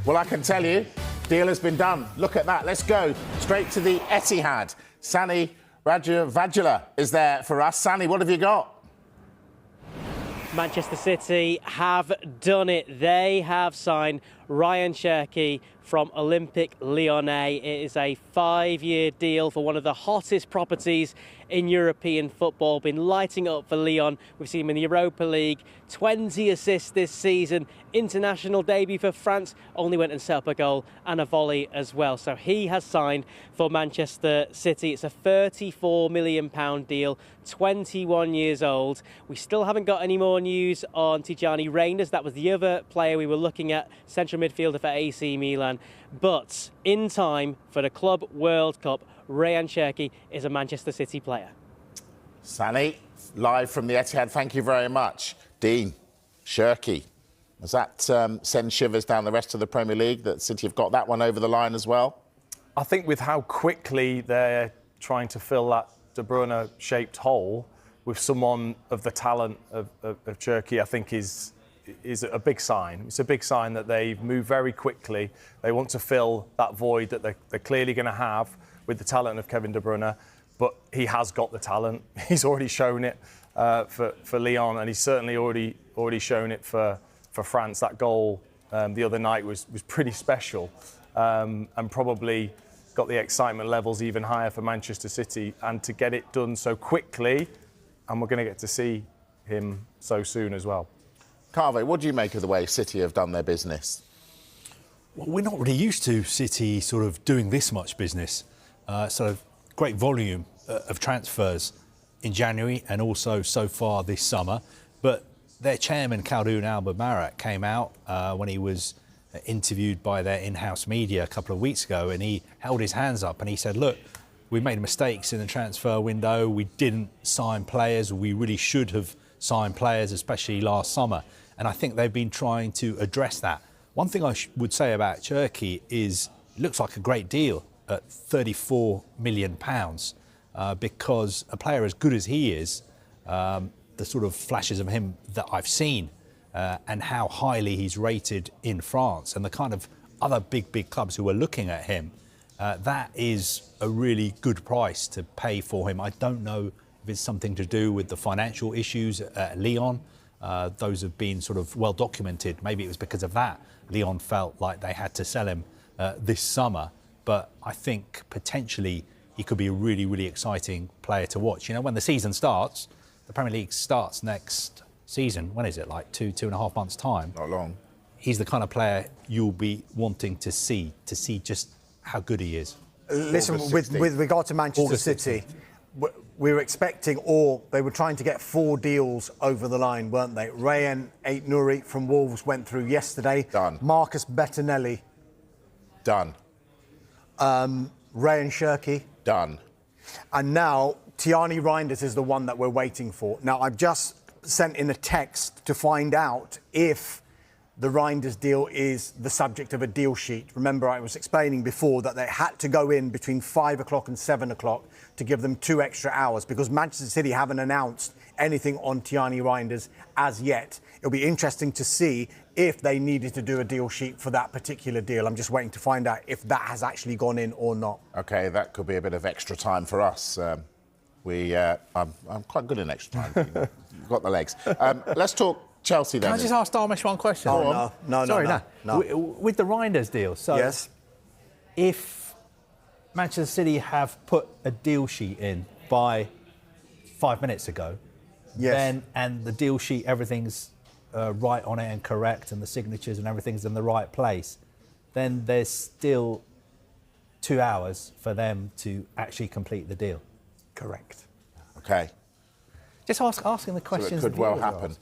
Well, I can tell you, deal has been done. Look at that. Let's go straight to the Etihad. Sani Radjavajula is there for us. Sani, what have you got? Manchester City have done it. They have signed Rayan Cherki from Olympic Lyon. It is a 5-year deal for one of the hottest properties in European football. Been lighting up for Lyon. We've seen him in the Europa League. 20 assists this season. International debut for France. Only went and set up a goal and a volley as well. So he has signed for Manchester City. It's a £34 million deal. 21 years old. We still haven't got any more news on Tijani Reinders. That was the other player we were looking at, central midfielder for AC Milan. But in time for the Club World Cup, Rayan Cherki is a Manchester City player. Sani, live from the Etihad, thank you very much. Dean, Cherki, does that send shivers down the rest of the Premier League that City have got that one over the line as well? I think with how quickly they're trying to fill that De Bruyne-shaped hole with someone of the talent of Cherki, I think is a big sign. It's a big sign that they've moved very quickly. They want to fill that void that they're clearly going to have with the talent of Kevin De Bruyne, but he has got the talent. He's already shown it for Lyon, and he's certainly already shown it for France. That goal the other night was pretty special, and probably got the excitement levels even higher for Manchester City. And to get it done so quickly, and we're going to get to see him so soon as well. Carve, what do you make of the way City have done their business? Well, we're not really used to City sort of doing this much business. Sort of great volume of transfers in January and also so far this summer. But their chairman, Khaldoun Al-Mubarak, came out when he was interviewed by their in-house media a couple of weeks ago, and he held his hands up and he said, look, we made mistakes in the transfer window. We didn't sign players. We really should have signed players, especially last summer. And I think they've been trying to address that. One thing I would say about Cherki is it looks like a great deal at £34 million because a player as good as he is, the sort of flashes of him that I've seen and how highly he's rated in France and the kind of other big clubs who are looking at him, that is a really good price to pay for him. I don't know if it's something to do with the financial issues at Lyon. Those have been sort of well documented. Maybe it was because of that Lyon felt like they had to sell him this summer. But I think potentially he could be a really exciting player to watch. You know, when the season starts, the Premier League starts next season. When is it? Like two and a half months' time. Not long. He's the kind of player you'll be wanting to see just how good he is. Listen, with regard to Manchester City, we were expecting, or they were trying to get 4 deals over the line, weren't they? Rayan Ait-Nouri from Wolves went through yesterday. Done. Marcus Bettinelli. Done. Rayan Cherki. Done. And now Tijani Reinders is the one that we're waiting for. Now, I've just sent in a text to find out if the Reinders deal is the subject of a deal sheet. Remember, I was explaining before that they had to go in between 5 o'clock and 7 o'clock to give them 2 extra hours because Manchester City haven't announced anything on Tijani Reinders as yet. It'll be interesting to see if they needed to do a deal sheet for that particular deal. I'm just waiting to find out if that has actually gone in or not. OK, that could be a bit of extra time for us. I'm quite good in extra time. You've got the legs. Let's talk Chelsea then. Can I just ask Darmish one question? Oh, no. Sorry, no. With the Reinders deal, so yes, if Manchester City have put a deal sheet in by 5 minutes ago, yes, then and the deal sheet, everything's right on it and correct, and the signatures and everything's in the right place, then there's still 2 hours for them to actually complete the deal. Correct. OK. Just asking the questions. So it could well happen.